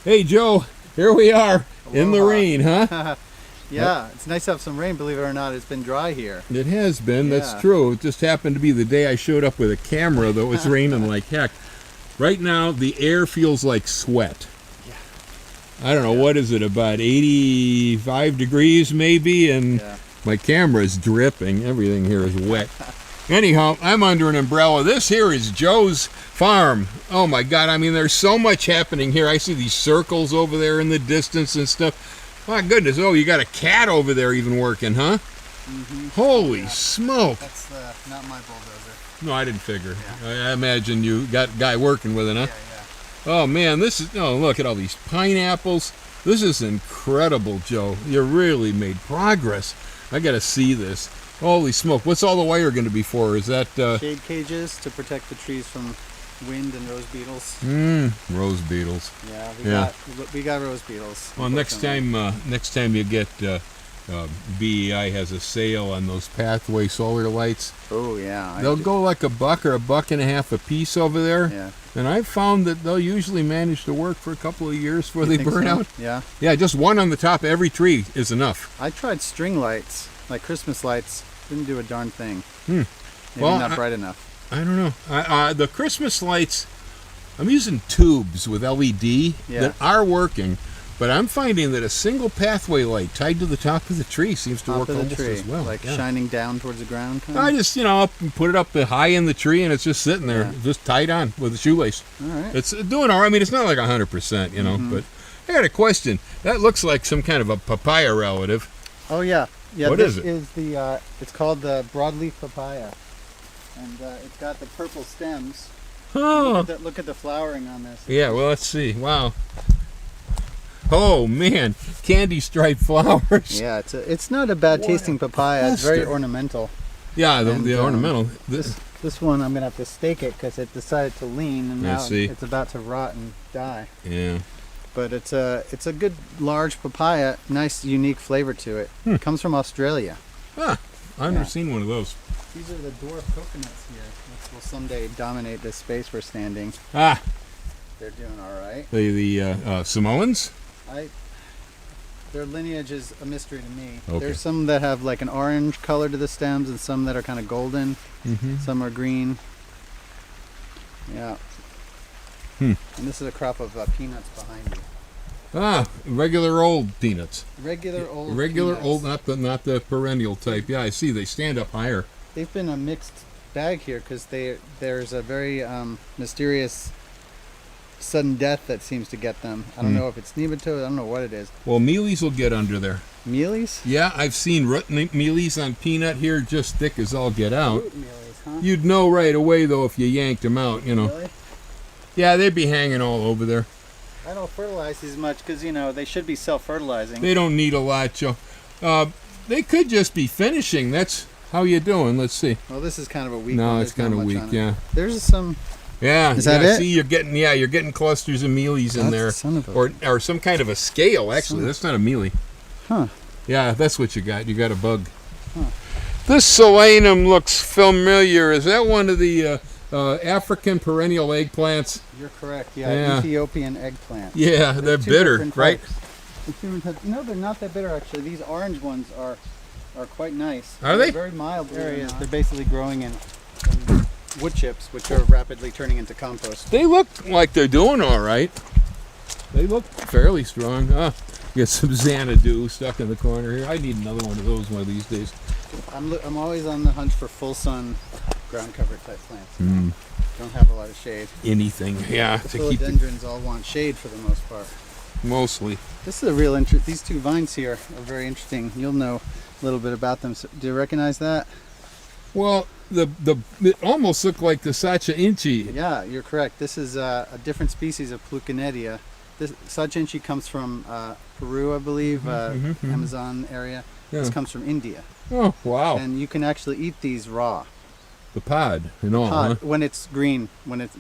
Hey, Joe, here we are in the rain, huh? Yeah, it's nice to have some rain, believe it or not. It's been dry here. It has been, that's true. It just happened to be the day I showed up with a camera, though it was raining like heck. Right now, the air feels like sweat. Yeah. I don't know, what is it, about 85 degrees maybe? And my camera is dripping. Everything here is wet. Anyhow, I'm under an umbrella. This here is Joe's farm. Oh my God, I mean, there's so much happening here. I see these circles over there in the distance and stuff. My goodness, oh, you got a cat over there even working, huh? Mm-hmm. Holy smoke. That's not my bulldozer. No, I didn't figure. Yeah. I imagine you got a guy working with it, huh? Yeah. Oh man, this is, oh, look at all these pineapples. This is incredible, Joe. You really made progress. I got to see this. Holy smoke. What's all the wire going to be for? Is that... shade cages to protect the trees from wind and rose beetles. Rose beetles. Yeah, we got rose beetles. Well, next time you get BEI has a sale on those pathway solar lights. Oh yeah. They'll go like $1 or $1.50 a piece over there. Yeah. And I've found that they'll usually manage to work for a couple of years before they burn out. Yeah. Yeah, just one on the top of every tree is enough. I tried string lights, like Christmas lights. Didn't do a darn thing. Maybe not bright enough. I don't know. The Christmas lights, I'm using tubes with LED that are working, but I'm finding that a single pathway light tied to the top of the tree seems to work almost as well. Like shining down towards the ground? I just, up and put it up high in the tree, and it's just sitting there, just tied on with a shoelace. All right. It's doing all right. I mean, it's not like 100%, but I got a question. That looks like some kind of a papaya relative. Oh, yeah. Yeah, what this is it? It's called the Broadleaf Papaya, and it's got the purple stems. Oh. Look at the flowering on this. Yeah, well, let's see. Wow. Oh man, candy striped flowers. Yeah, it's not a bad tasting papaya. It's very ornamental. Yeah, the ornamental. This one I'm gonna have to stake it because it decided to lean, and now it's about to rot and die. Yeah. But it's a good large papaya, nice unique flavor to it. It comes from Australia. I've never seen one of those. These are the dwarf coconuts here, which will someday dominate this space we're standing. They're doing all right. The Samoans? Their lineage is a mystery to me. Okay. There's some that have like an orange color to the stems, and some that are kind of golden. Some are green. Yeah. And this is a crop of peanuts behind you. Regular old peanuts. Regular peanuts. Old, not the perennial type. Yeah, I see. They stand up higher. They've been a mixed bag here because there's a very mysterious sudden death that seems to get them. I don't know if it's nematode. I don't know what it is. Well, mealies will get under there. Mealies? Yeah, I've seen root mealies on peanut here, just thick as all get out. Root mealies, huh? You'd know right away though if you yanked them out. Really? Yeah, they'd be hanging all over there. I don't fertilize as much because, they should be self-fertilizing. They don't need a lot, Joe. They could just be finishing. That's how you doing. Let's see. Well, this is kind of a weak one. No, it's kind of weak, yeah. There's some... Yeah. Is that it? See, you're getting clusters of mealies in there. Or some kind of a scale, actually. That's not a mealy. Huh. Yeah, that's what you got. You got a bug. Huh. This solanum looks familiar. Is that one of the... African perennial eggplants? You're correct, yeah. Ethiopian eggplant. Yeah, they're bitter, right? No, they're not that bitter, actually. These orange ones are quite nice. Are they? Very mild areas. They're basically growing in wood chips, which are rapidly turning into compost. They look like they're doing all right. They look fairly strong. Get some Xanadu stuck in the corner here. I need another one of those one of these days. I'm always on the hunt for full sun ground cover type plants. Don't have a lot of shade. Anything, yeah. The philodendrons all want shade for the most part. Mostly. This is a real interest. These two vines here are very interesting. You'll know a little bit about them. So, do you recognize that? Well, it almost looked like the Sacha Inchi. Yeah, you're correct. This is a different species of Pluconetia. This Sacha Inchi comes from Peru, I believe, Amazon area. Yeah. This comes from India. Oh, wow. And you can actually eat these raw. The pod and all, huh? When it's green,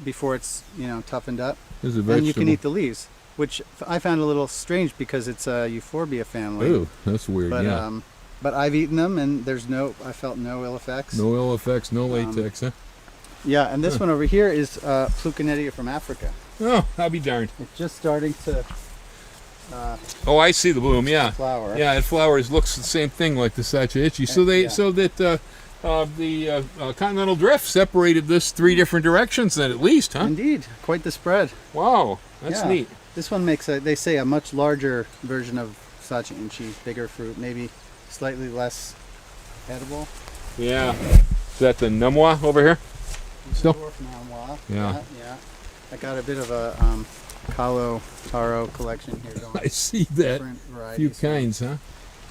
before it's toughened up. There's a vegetable. And you can eat the leaves, which I found a little strange because it's a Euphorbia family. Ooh, that's weird. But I've eaten them, and I felt no ill effects. No ill effects, no latex, huh? Yeah, and this one over here is Pluconetia from Africa. Oh, I'll be darned. It's just starting to Oh, I see the bloom. Yeah, flower. yeah. It flowers looks the same thing like the Sachayichi. So the continental drift separated this 3 different directions then at least, huh? Indeed, quite the spread. Wow, that's neat. This one makes they say a much larger version of Sachayichi, bigger fruit, maybe slightly less edible. Yeah. Is that the Namwa over here? Still? Dwarf Namwa. Yeah. Yeah. I got a bit of a Taro Collection here going. I see that. Different A varieties. few kinds, huh?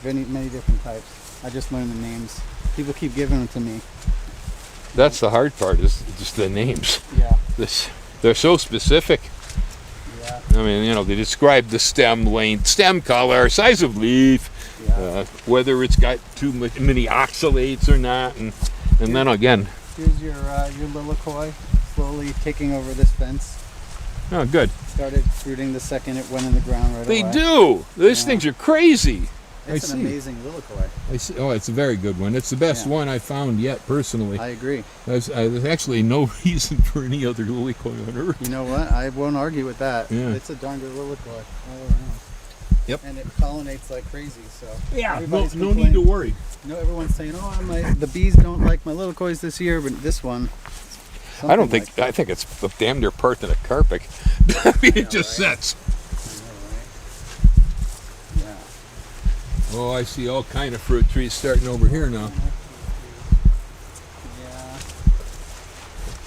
Many different types. I just learned the names. People keep giving them to me. That's the hard part, is just the names. Yeah. They're so specific. Yeah. I mean, you know, they describe the stem length, stem color, size of leaf, Yeah. whether it's got too many oxalates or not, and then again. Here's your lilikoi slowly taking over this fence. Oh, good. Started fruiting the second it went in the ground right They away. do. These things are crazy. It's an amazing lilikoi. I see. Oh, it's a very good one. It's the best one I found yet, personally. I agree. There's actually no reason for any other lilikoi on earth. You know what? I won't argue with that. Yeah. It's a darn good lilikoi all around. Yep. And it pollinates like crazy, so Yeah, everybody's no need to worry. No, everyone's saying, "Oh, the bees don't like my lilikois this year," but this one. I don't think. I think it's the damn near part than a carpet. I mean, it just sets. I know, right? Yeah. Oh, I see all kind of fruit trees starting over here now.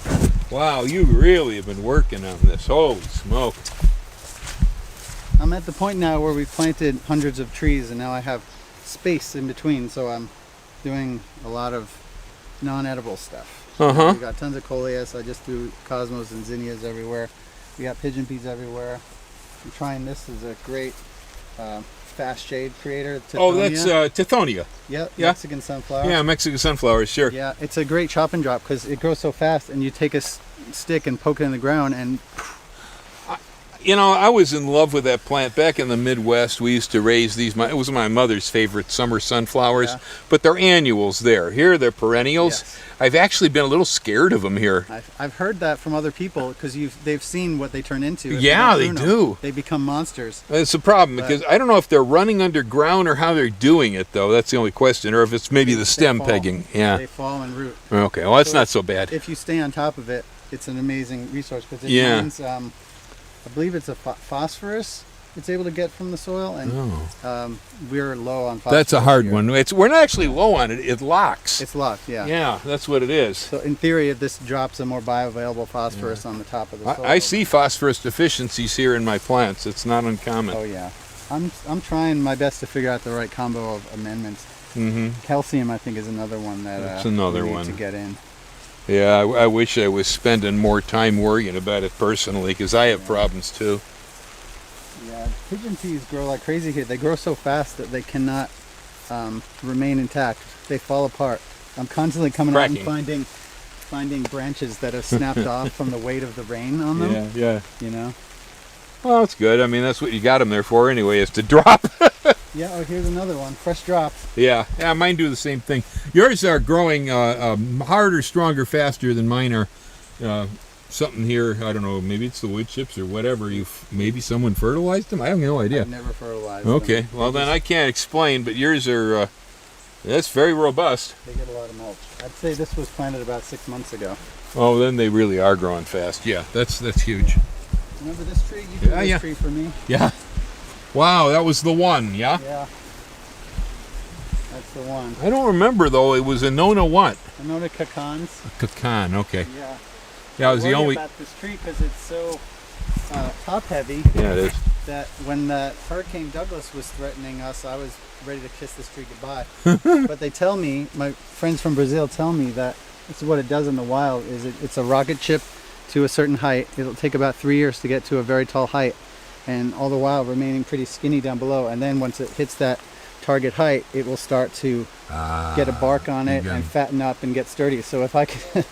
Yeah. Wow, you really have been working on this. Holy smoke! I'm at the point now where we've planted hundreds of trees, and now I have space in between, so I'm doing a lot of non-edible stuff. Uh-huh. We got tons of coleus. I just threw cosmos and zinnias everywhere. We got pigeon peas everywhere. I'm trying this as a great fast shade creator. Tithonia. Oh, that's Tithonia. Yep, Yeah. Mexican sunflower. Yeah, Mexican sunflowers, sure. Yeah, it's a great chop and drop because it grows so fast, and you take a stick and poke it in the ground, and You know, I was in love with that plant back in the Midwest. We used to raise these. It was my mother's favorite summer sunflowers, Yeah. but they're annuals there. Here, they're perennials. Yes. I've actually been a little scared of them here. I've heard that from other people because they've seen what they turn into. If Yeah, you they don't prune do. them, they become monsters. It's a problem because I don't know if they're running underground or how they're doing it, though. That's the only question. Or if it's maybe the They stem fall. pegging. Yeah. They fall and root. Okay, well, that's So not so bad. If you stay on top of it, it's an amazing resource because it Yeah. mines, I believe it's a phosphorus it's able to get from the soil, and we're low on phosphorus. That's a hard here. one. We're not actually low on it. It locks. It's locked, yeah. Yeah, that's what it is. So in theory, this drops a more bioavailable phosphorus on the top of the soil. I see phosphorus deficiencies here in my plants. It's not uncommon. Oh yeah. I'm trying my best to figure out the right combo of amendments. Mm-hmm. Calcium, I think, is another one that That's another we need one. to get in. Yeah, I wish I was spending more time worrying about it personally, because I have problems too. Yeah, pigeon peas grow like crazy here. They grow so fast that they cannot remain intact. They fall apart. I'm constantly coming out and finding branches that have snapped off from the weight of the rain on them. Yeah. You know. Well, that's good. I mean, that's what you got them there for anyway, is to drop. Yeah. Oh, here's another one. Fresh drops. Yeah, mine do the same thing. Yours are growing harder, stronger, faster than mine are. Something here, I don't know, maybe it's the wood chips or whatever. Maybe someone fertilized them? I have no idea. I've never fertilized Okay, them. well then I can't explain, but yours are, that's very robust. They get a lot of mulch. I'd say this was planted about 6 months ago. Oh, then they really are growing fast. Yeah, that's huge. Remember this tree? You grew this tree for me. Yeah. Wow, that was the one, yeah? Yeah. That's the one. I don't remember, though. It was a Nona what? Anona cacans. Pecan, okay. Yeah. Yeah, it was the only... about this tree because it's so top heavy. Yeah, it is. That when the Hurricane Douglas was threatening us, I was ready to kiss this tree goodbye. But they tell me, my friends from Brazil tell me that this is what it does in the wild. It's a rocket ship to a certain height. It'll take about 3 years to get to a very tall height, and all the while remaining pretty skinny down below. And then once it hits that target height, it will start to get a bark on it and fatten up and get sturdy. So if I can,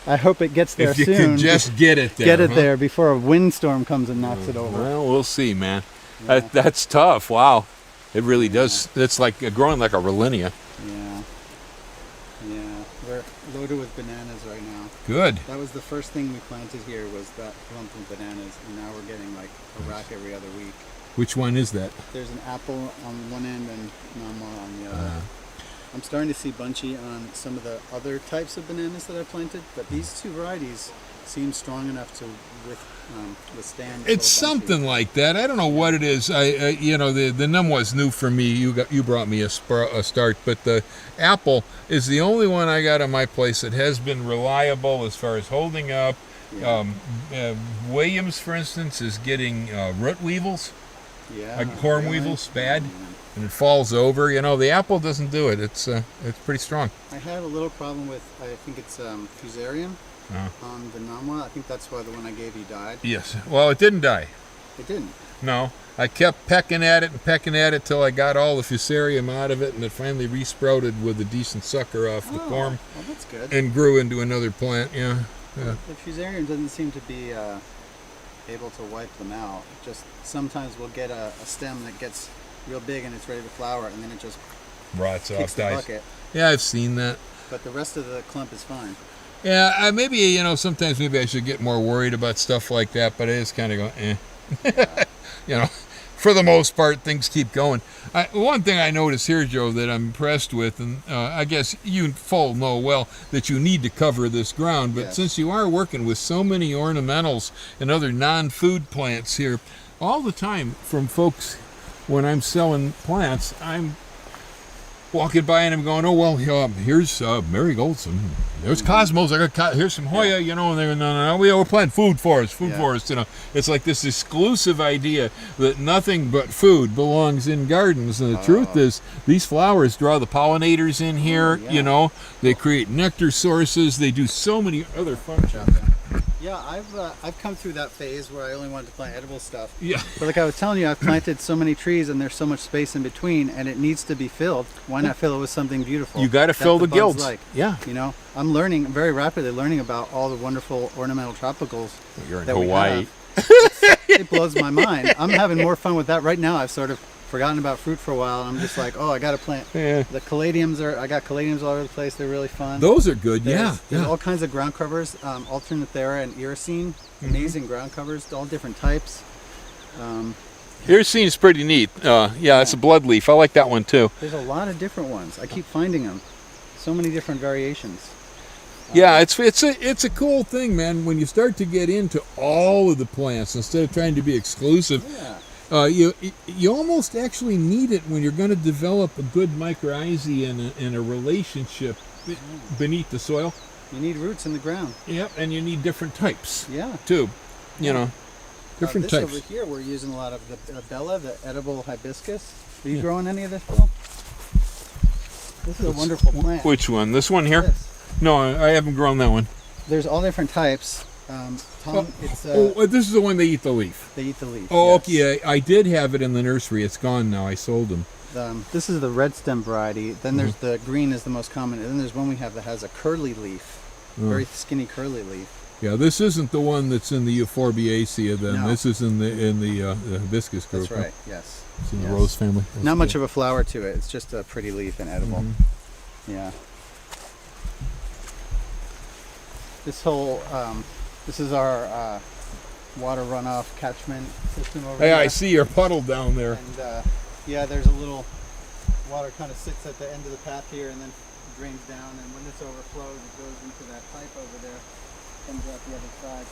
I hope it gets there soon. If you soon. can just get it there. Get it there before a windstorm comes and knocks it over. Well, we'll see, man. Yeah. That's tough. Wow. It really does. It's like growing like a Rollinia. Yeah. Yeah. We're loaded with bananas right now. Good. That was the first thing we planted here was that clump of bananas, and now we're getting like a rack every other week. Which one is that? There's an apple on one end and Nama on the other. I'm starting to see bunchy on some of the other types of bananas that I planted, but these two varieties seem strong enough to withstand. It's something like that. I don't know what it is. You know, the Numwa's new for me. You brought me a start, but the apple is the only one I got on my place that has been reliable as far as holding up. Yeah. Williams, for instance, is getting root weevils. Yeah. Like corn weevils, bad. And it falls over. You know, the apple doesn't do it. It's pretty strong. I had a little problem with, I think it's fusarium on the Namwa. I think that's why the one I gave you died. Yes. Well, it didn't die. It didn't? No. I kept pecking at it till I got all the fusarium out of it, and it finally resprouted with a decent sucker off the corm. Well, that's good. And grew into another plant, yeah. The fusarium doesn't seem to be able to wipe them out. Just sometimes we'll get a stem that gets real big and it's ready to flower, and then it just rots kicks off, the dies. bucket. Yeah, I've seen that. But the rest of the clump is fine. Yeah, maybe, you know, sometimes maybe I should get more worried about stuff like that, but I just kind of go, Yeah. You know, for the most part, things keep going. One thing I notice here, Joe, that I'm impressed with, and I guess you full know well that you need to cover this ground, but Yes. since you are working with so many ornamentals and other non-food plants here, all the time from folks, when I'm selling plants, I'm walking by and I'm going, oh, well, here's marigolds, and there's cosmos, here's some Hoya, you know, and they're, no, we're planting food forest, you know. It's like this exclusive idea that nothing but food belongs in gardens, and the truth is, these flowers draw the pollinators in here, you know, they create nectar sources, they do so many other functions. Yeah, I've come through that phase where I only wanted to plant edible stuff. Yeah. But like I was telling you, I've planted so many trees and there's so much space in between, and it needs to be filled. Why not fill it with something beautiful? You got to fill the gills. Like. Yeah. You know, I'm learning very rapidly, learning about all the wonderful ornamental tropicals. You're in that Hawaii. We have. It blows my mind. I'm having more fun with that right now. I've sort of forgotten about fruit for a while, and I'm just like, oh, I got to plant. Yeah. The caladiums I got caladiums all over the place. They're really fun. Those are good, There's all kinds of ground covers, Alternithera and Iracine, amazing ground covers, all different types. Iracine is pretty neat. It's a bloodleaf. I like that one too. There's a lot of different ones. I keep finding them. So many different variations. Yeah, it's a cool thing, man. When you start to get into all of the plants instead of trying to be exclusive, you almost actually need it when you're going to develop a good mycorrhizae and a relationship beneath the soil. You need roots in the ground. Yep, and you need different types. Yeah. Too, you know, different this types. Over here, we're using a lot of the Bella, the edible hibiscus. Are you growing any of this, Bill? This is a wonderful plant. Which one? This one here? This. No, I haven't grown that one. There's all different types. This is the one they eat the leaf. They eat the leaf. Oh, yes. okay. I did have it in the nursery. It's gone now. I sold them. This is the red stem variety. Then there's the green is the most common. And then there's one we have that has a curly leaf, very skinny curly leaf. Yeah, this isn't the one that's in the Euphorbiaceae. Then No. this is in the hibiscus group. That's right. Yes. It's in the rose family. That's Not much cool. of a flower to it. It's just a pretty leaf and edible. Yeah. This is our water runoff catchment system over Hey, here. I see your puddle down there. And there's a little water kind of sits at the end of the path here and then drains down, and when this overflows it goes into that pipe over there, comes out the other side.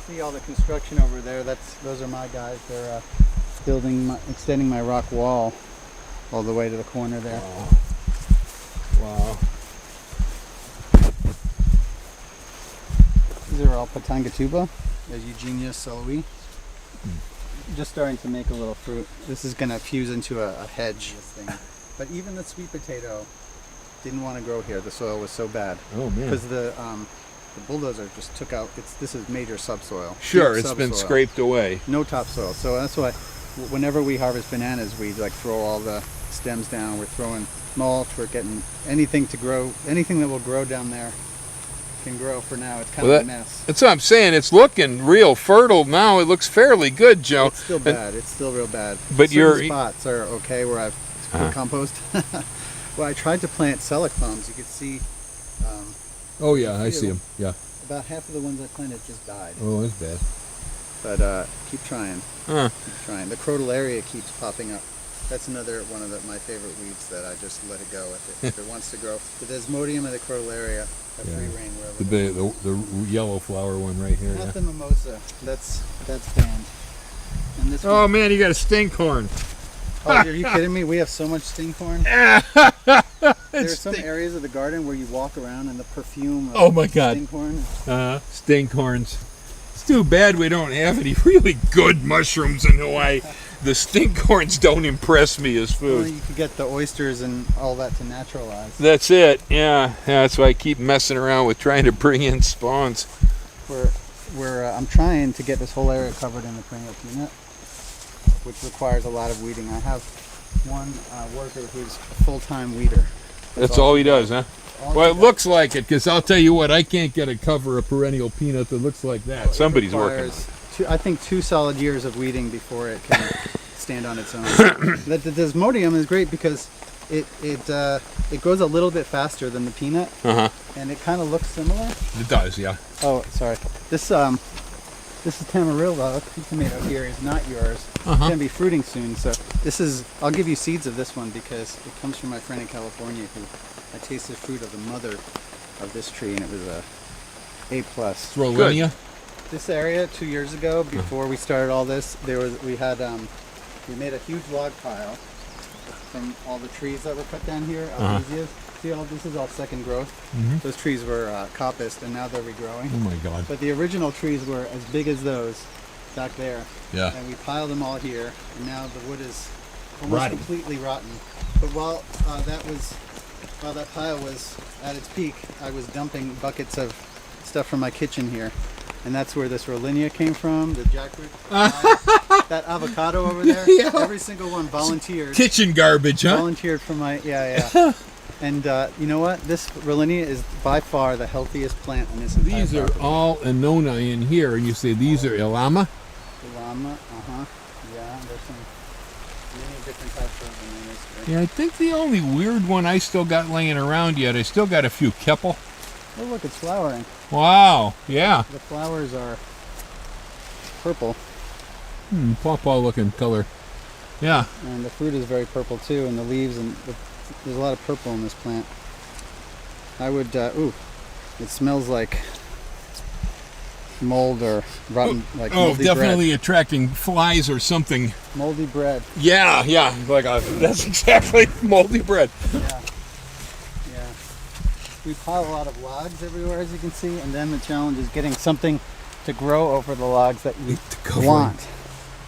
You see all the construction over there, those are my guys. They're extending my rock wall all the way to the corner there. Wow. These are all Patangatuba, Eugenia Soloi. Just starting to make a little fruit. This is going to fuse into a hedge. But even the sweet potato didn't want to grow here. The soil was so bad. Oh man. Because the bulldozer just took out. This is major subsoil. Sure, Deep it's been subsoil. scraped away. No topsoil. So that's why whenever we harvest bananas, we like throw all the stems down. We're throwing mulch. We're getting anything to grow. Anything that will grow down there can grow. For now, it's kind of a mess. That's what I'm saying. It's looking real fertile now. It looks fairly good, Joe. It's still bad. It's still real bad. But certain spots are okay where I've put compost. Well, I tried to plant selic palms. You could see. Oh yeah, I see them. Yeah. About half of the ones I planted just died. Oh, that's bad. But keep trying. Huh. Keep trying. The Crotalaria keeps popping up. That's another one of my favorite weeds that I just let it go if it wants to grow. The Desmodium and the Crotalaria have free reign wherever they go. The yellow flower one right here. Not the mimosa. That's banned. And this Oh man, you got a stinkhorn. Oh, are you kidding me? We have so much stinkhorn. There are some areas of the garden where you walk around and the perfume of oh my God. stinkhorn. Stinkhorns. It's too bad we don't have any really good mushrooms in Hawaii. The stinkhorns don't impress me as food. Well, you could get the oysters and all that to naturalize. That's it. Yeah, that's why I keep messing around with trying to bring in spawns. I'm trying to get this whole area covered in the perennial peanut, which requires a lot of weeding. I have one worker who's a full-time weeder. That's all he does, huh? Well, it looks like it, because I'll tell you what, I can't get a cover of perennial peanut that looks like that. Somebody's working. I think 2 solid years of weeding before it can stand on its own. The Desmodium is great because it grows a little bit faster than the peanut, and it kind of looks similar. It does, yeah. Oh, sorry. This is Tamarillo. The tomato here is not yours. It's gonna be fruiting soon. So I'll give you seeds of this one because it comes from my friend in California who I tasted fruit of the mother of this tree, and it was a A+. Rollinia? This area 2 years ago, before we started all this, we made a huge log pile from all the trees that were cut down here. See, this is all second growth. Those trees were coppiced, and now they're regrowing. Oh my God! But the original trees were as big as those back there. Yeah. And we piled them all here, and now the wood is almost completely rotten. But while that pile was at its peak, I was dumping buckets of stuff from my kitchen here. And that's where this Rollinia came from, the jackfruit. That avocado over there, every single one volunteered. Kitchen garbage, huh? Volunteered for my, And you know what? This Rollinia is by far the healthiest plant on this entire These are all Annoni in here, and you say these are Ilama? Ilama, yeah, there's some many different types of Annonas here. Yeah, I think the only weird one I still got laying around yet, I still got a few Keppel. Oh look, it's flowering. Wow, yeah. The flowers are purple. Pawpaw looking color. Yeah. And the fruit is very purple too, and the leaves, and there's a lot of purple in this plant. I would, it smells like mold or rotten, like moldy definitely bread. attracting flies or something. Moldy bread. Yeah, that's exactly moldy bread. Yeah. We pile a lot of logs everywhere, as you can see, and then the challenge is getting something to grow over the logs that you want.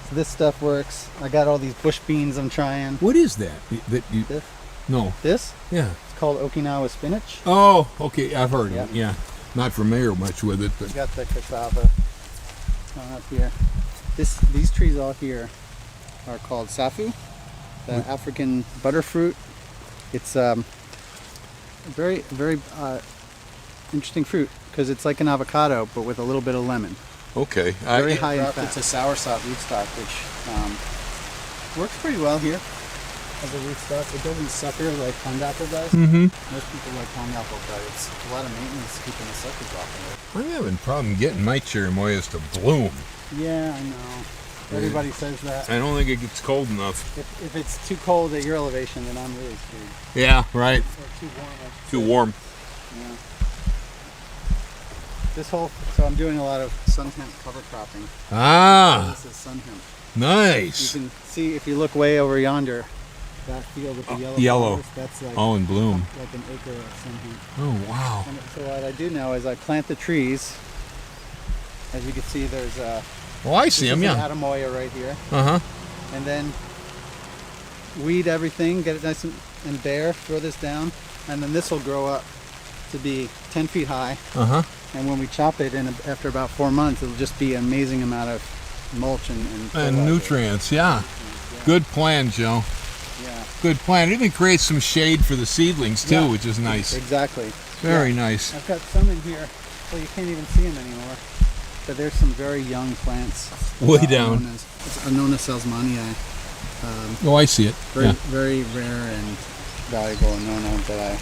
So this stuff works. I got all these bush beans I'm trying. What is that? This? No. This? Yeah. It's called Okinawa spinach. Oh, okay. I've heard of it. Yeah. Not familiar much with it, but. You got the cassava up here. These trees all here are called safu, the African butterfruit. It's very, very interesting fruit because it's like an avocado but with a little bit of lemon. Okay. Very high in fat. It's a soursop rootstock, which works pretty well here as a rootstock. It doesn't sucker like pond apple does. Most people like pond apple, but it's a lot of maintenance keeping the suckers off of it. I'm having a problem getting my cherimoyas to bloom. Yeah, I know. Everybody says that. I don't think it gets cold enough. If it's too cold at your elevation, then I'm really screwed. Yeah, right. Or too warm. Too warm. Yeah. So I'm doing a lot of sun hemp cover cropping. This is sun hemp. Nice. You can see if you look way over yonder, that field with the yellow flowers, that's like all in bloom. Like an acre of sun hemp. Oh wow. And so what I do now is I plant the trees. As you can see, there's I see them. Yeah. Adamoya right here. And then weed everything, get it nice and bare, throw this down, and then this will grow up to be 10 feet high. And when we chop it, after about 4 months, it'll just be an amazing amount of mulch and nutrients. Yeah. Good plan, Joe. Yeah. Good plan. It even creates some shade for the seedlings too, which is nice. Exactly. Very nice. I've got some in here. Well, you can't even see them anymore. But there's some very young plants. Way down. It's Annona salzmanii. I see it. Very rare and valuable Annona that I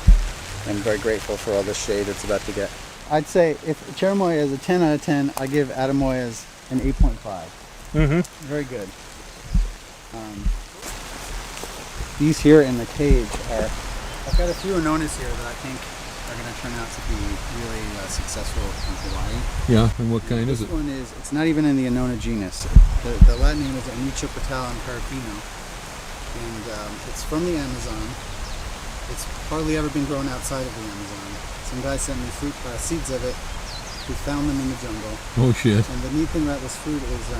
am very grateful for all the shade it's about to get. I'd say if cherimoya is a 10 out of 10, I give Adamoyas an 8.5. Very good. These here in the cage are, I've got a few Anonas here that I think are going to turn out to be really successful in Hawaii. Yeah, and what kind is it? This one is, it's not even in the Anona genus. The Latin name is Anicia petalum carpino, and it's from the Amazon. It's hardly ever been grown outside of the Amazon. Some guy sent me seeds of it. We found them in the jungle. Oh shit. And the neat thing about this fruit is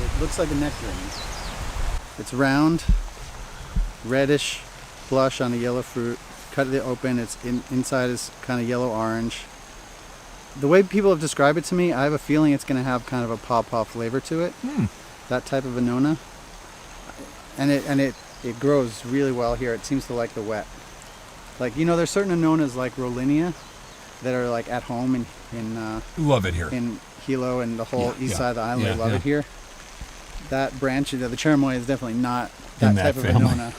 it looks like a nectarine. It's round, reddish, blush on the yellow fruit. Cut it open, inside is kind of yellow-orange. The way people have described it to me, I have a feeling it's going to have kind of a pawpaw flavor to it. That type of Anona. And it grows really well here. It seems to like the wet. Like, you know, there's certain Anonas like Rollinia that are like at home in love it here. In Hilo and the whole east side of the island. They love it here. That branch, the cherimoya, is definitely not that type of Anona.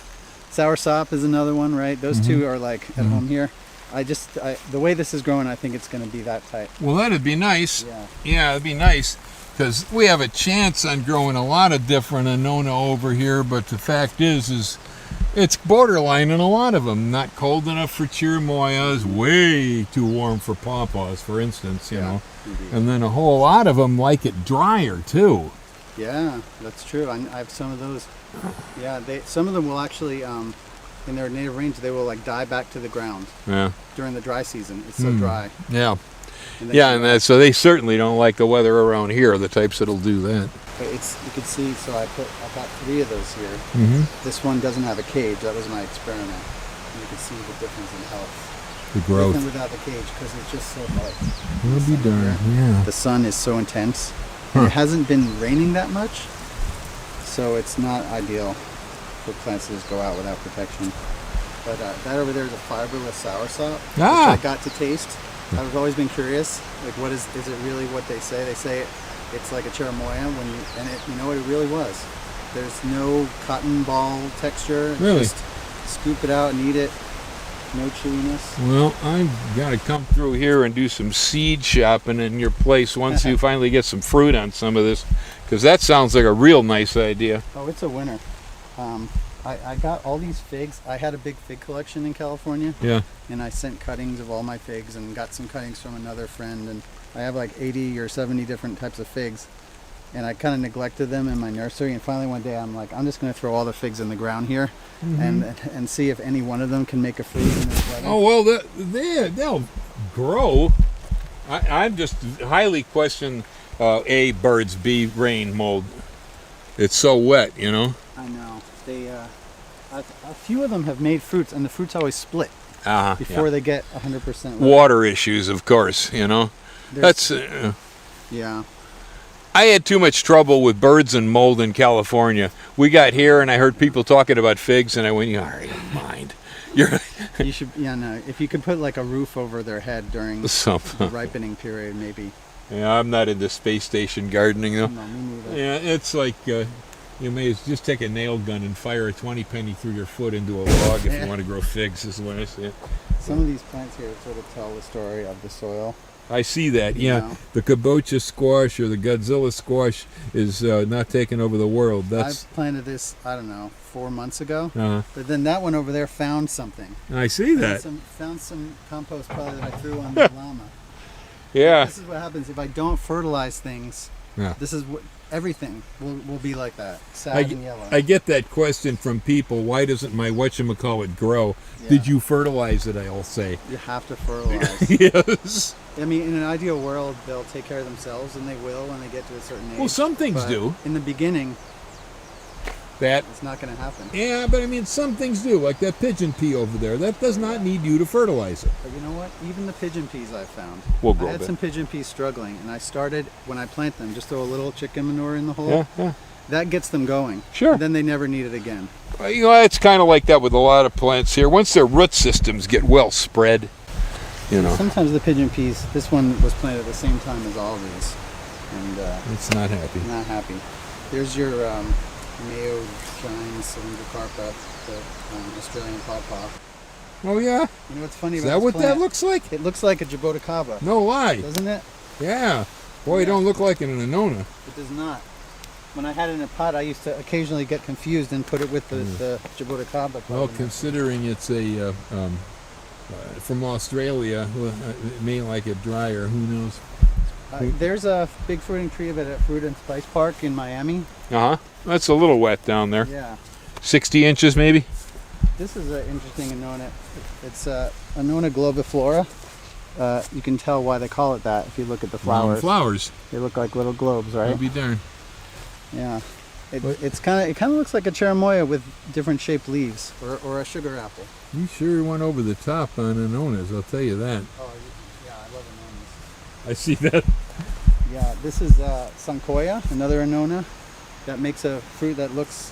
Soursop is another one, right? Those two are like at home here. The way this is growing, I think it's going to be that type. Well, that'd be nice. Yeah, it'd be nice because we have a chance on growing a lot of different Anona over here. But the fact is it's borderline in a lot of them. Not cold enough for cherimoyas, way too warm for pawpaws, for instance. You know, and then a whole lot of them like it drier too. Yeah, that's true. I have some of those. Yeah, some of them will actually, in their native range, they will like die back to the ground. Yeah. During the dry season, it's so dry. Yeah. And so they certainly don't like the weather around here. The types that'll do that. But you can see. So I got 3 of those here. This one doesn't have a cage. That was my experiment. And you can see the difference in health. The growth. Even without the cage, because it's just so hot. It'll be darn. Yeah. The sun is so intense. It hasn't been raining that much, so it's not ideal for plants to just go out without protection. But that over there is a fiberless soursop, which I got to taste. I've always been curious, like, is it really what they say? They say it's like a cherimoya you know what it really was. There's no cotton ball texture. Really? Just scoop it out and eat it. No chewiness. Well, I've got to come through here and do some seed shopping in your place once you finally get some fruit on some of this, because that sounds like a real nice idea. Oh, it's a winner. I got all these figs. I had a big fig collection in California. Yeah. And I sent cuttings of all my figs and got some cuttings from another friend. And I have like 80 or 70 different types of figs. And I kind of neglected them in my nursery. And finally one day I'm like, I'm just going to throw all the figs in the ground here and see if any one of them can make a fruit in this weather. Oh, well, they'll grow. I just highly question birds, B, rain, mold. It's so wet, you know. I know. They, a few of them have made fruits, and the fruits always split before they get 100% water issues, of course, you know. Yeah. I had too much trouble with birds and mold in California. We got here, and I heard people talking about figs, and I went, "All right, mind." You should, if you could put like a roof over their head during the ripening period, maybe. Yeah, I'm not into space station gardening, though. No, me neither. Yeah, it's like you may just take a nail gun and fire a 20 penny through your foot into a log if you want to grow figs, is what I say. Some of these plants here sort of tell the story of the soil. I see that, yeah. The kabocha squash or the Godzilla squash is not taking over the world. I planted this, I don't know, 4 months ago. But then that one over there found something. I see that. Found some compost probably that I threw on the llama. Yeah. This is what happens if I don't fertilize things. Yeah. This is what everything will be like that, sad and yellow. I get that question from people. Why doesn't my whatchamacallit grow? Yeah. Did you fertilize it? I'll say. You have to fertilize. Yes. I mean, in an ideal world, they'll take care of themselves, and they will when they get to a certain age. Well, some things do. In the beginning, it's not going to happen. Yeah, but I mean, some things do, like that pigeon pea over there. That does not need you to fertilize it. But you know what? Even the pigeon peas I found. I had some pigeon peas struggling, and I started, when I plant them, just throw a little chicken manure in the hole. Yeah. That gets them going. Sure. And then they never need it again. You know, it's kind of like that with a lot of plants here. Once their root systems get well spread, you know. Sometimes the pigeon peas, this one was planted at the same time as all of these. And it's not happy. Not happy. There's your Mayo giant cylindrocarpa, the Australian pawpaw. Oh yeah? You know what's funny about that what plant? That looks like? It looks like a jaboticaba. No lie. Doesn't it? Yeah. Boy, it don't look like an Annona. It does not. When I had it in a pot, I used to occasionally get confused and put it with the Jaboticaba. Well, considering it's a from Australia, it may like it drier. Who knows? There's a big fruiting tree of it at Fruit and Spice Park in Miami. That's a little wet down there. Yeah. 60 inches maybe. This is an interesting Annona. It's Annona globiflora. You can tell why they call it that if you look at the flowers. Flowers. They look like little globes, right? I'll be darned. Yeah. It kind of looks like a cherimoya with different shaped leaves, or a sugar apple. You sure went over the top on Annonas, I'll tell you that. Oh, yeah, I love Annonas. I see that. Yeah, this is Sankoya, another Annona, that makes a fruit that looks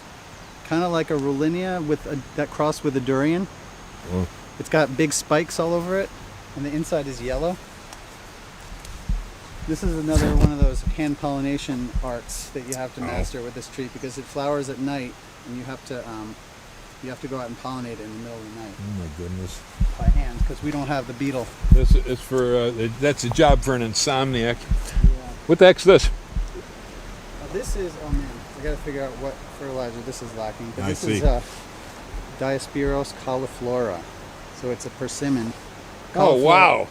kind of like a Rollinia that crossed with a durian. Oh. It's got big spikes all over it, and the inside is yellow. This is another one of those hand pollination arts that you have to master with this tree, because it flowers at night, and you have to go out and pollinate it in the middle of the night. Oh my goodness! By hand, because we don't have the beetle. This is for that's a job for an insomniac. Yeah. What the heck's this? This is, oh man, I gotta figure out what fertilizer this is lacking. But this is Diospyros cauliflora, so it's a persimmon. Oh wow!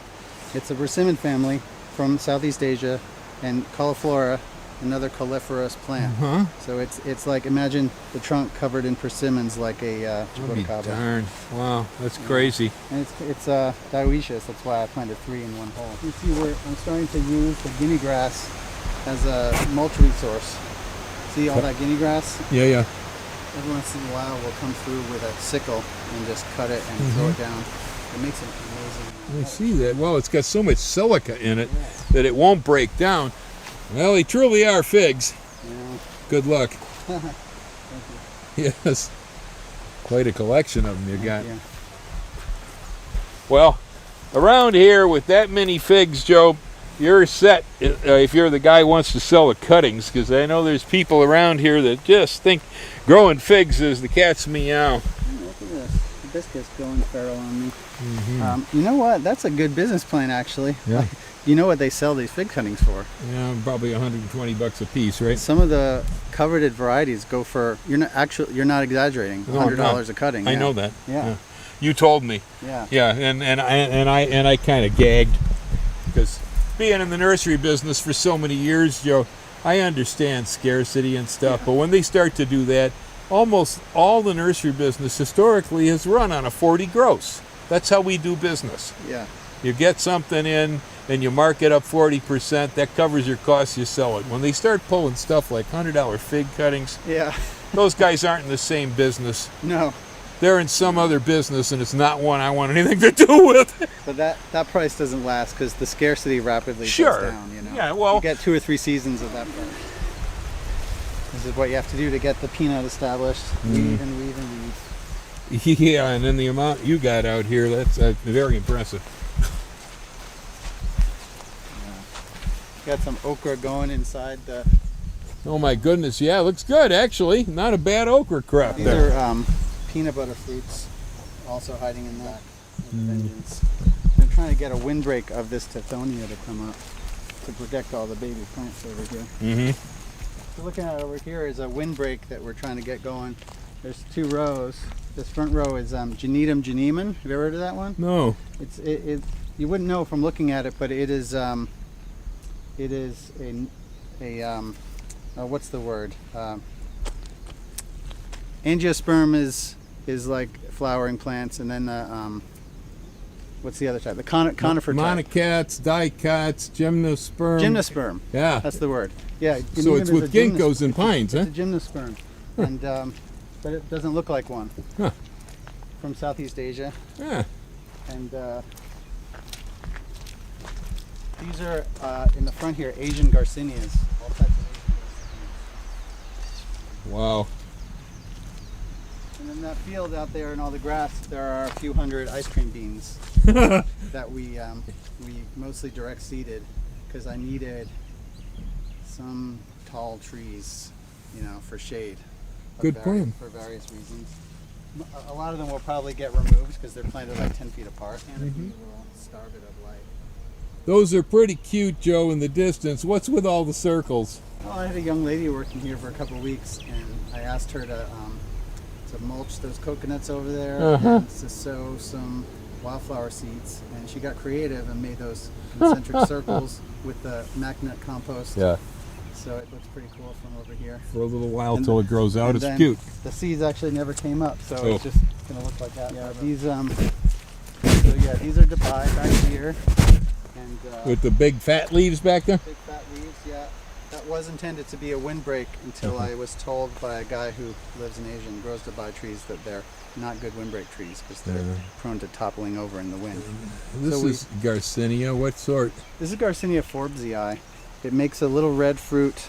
It's a persimmon family from Southeast Asia, and cauliflora, another coliferous plant. So it's like, imagine the trunk covered in persimmons like a Jaboticaba. Darn! Wow, that's crazy. And it's dioecious. That's why I planted 3 in one hole. You see where I'm starting to use the guinea grass as a mulch resource. See all that guinea grass? Yeah, yeah. Every once in a while we'll come through with a sickle and just cut it and throw it down. It makes an amazing. I see that. Well, it's got so much silica in it that it won't break down. Well, they truly are figs. Yeah. Good luck. Thank you. Yes. Quite a collection of them you got. Yeah. Well, around here with that many figs, Joe, you're set if you're the guy who wants to sell the cuttings, because I know there's people around here that just think growing figs is the cat's meow. Look at this. Hibiscus going feral on me. You know what? That's a good business plan, actually. Yeah. You know what they sell these fig cuttings for? Yeah, probably $120 a piece, right? Some of the coveted varieties go for, you're not exaggerating, $100 a cutting. I know that. Yeah. You told me. Yeah. Yeah, and I kind of gagged, because being in the nursery business for so many years, Joe, I understand scarcity and stuff, but when they start to do that, almost all the nursery business historically has run on a 40 gross. That's how we do business. Yeah. You get something in and you mark it up 40%, that covers your costs, you sell it. When they start pulling stuff like $100 fig cuttings, Yeah. those guys aren't in the same business. No. They're in some other business, and it's not one I want anything to do with. But that price doesn't last, because the scarcity rapidly goes down, you know. Yeah, well, you get 2 or 3 seasons of that price. This is what you have to do to get the peanut established. Weed and weed and weed. Yeah, and then the amount you got out here, that's very impressive. Yeah. Got some okra going inside the... Oh my goodness, yeah, looks good actually. Not a bad okra crop These there. are peanut butter fruits, also hiding in that. Vengeance. I'm trying to get a windbreak of this Tithonia to come up to protect all the baby plants over here. So looking at over here is a windbreak that we're trying to get going. There's 2 rows. This front row is Genitum genemon. Have you ever heard of that one? No. You wouldn't know from looking at it, but it is a what's the word? Angiosperm is like flowering plants, and then what's the other type? The conifer type. Monocats, dicots, gymnosperm. Gymnosperm. Yeah. That's the word. Yeah. So it's with ginkgos and pines, huh? It's a gymnosperm, and but it doesn't look like one. Huh. From Southeast Asia. Yeah. And these are in the front here, Asian Garcinias. All types of Asian Garcinias. Wow. And in that field out there in all the grass, there are a few hundred ice cream beans that we mostly direct seeded, because I needed some tall trees, you know, for shade. Good plan. For various reasons. A lot of them will probably get removed because they're planted like 10 feet apart, and we will starve it of light. Those are pretty cute, Joe, in the distance. What's with all the circles? Well, I had a young lady working here for a couple of weeks, and I asked her to mulch those coconuts over there and to sow some wildflower seeds, and she got creative and made those concentric circles with the magnet compost. Yeah. So it looks pretty cool from over here. For a little while till it grows out. It's cute. The seeds actually never came up, so it's just gonna look like that. Yeah, these these are Dubai back here, and with the big fat leaves back there. Big fat leaves, yeah. That was intended to be a windbreak until I was told by a guy who lives in Asia and grows Dubai trees that they're not good windbreak trees because they're prone to toppling over in the wind. This is Garcinia. What sort? This is Garcinia Forbesii. It makes a little red fruit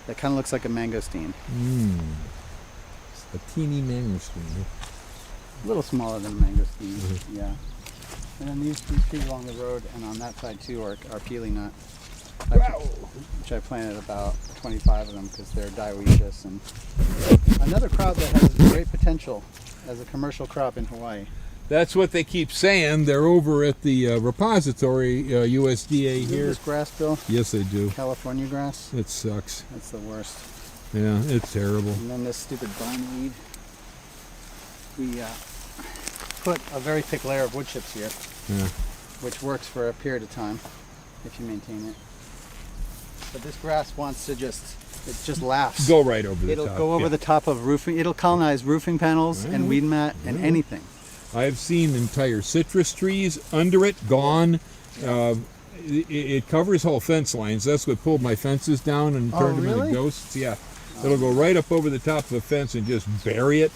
that kind of looks like a mangosteen. A teeny mangosteen. A little smaller than a mangosteen, yeah. And then these trees along the road and on that side too are peely nut, which I planted about 25 of them because they're dioecious. And another crop that has great potential as a commercial crop in Hawaii. That's what they keep saying. They're over at the repository, USDA here. This grass, Bill? Yes, they do. California grass? It sucks. That's the worst. Yeah, it's terrible. And then this stupid bindweed. We put a very thick layer of wood chips here, which works for a period of time if you maintain it. But this grass wants to it just laughs. Go right over the top. It'll go over the top of roofing. It'll colonize roofing panels and weed mat and anything. I've seen entire citrus trees under it, gone. It covers whole fence lines. That's what pulled my fences down and turned them into ghosts. Yeah. It'll go right up over the top of a fence and just bury it.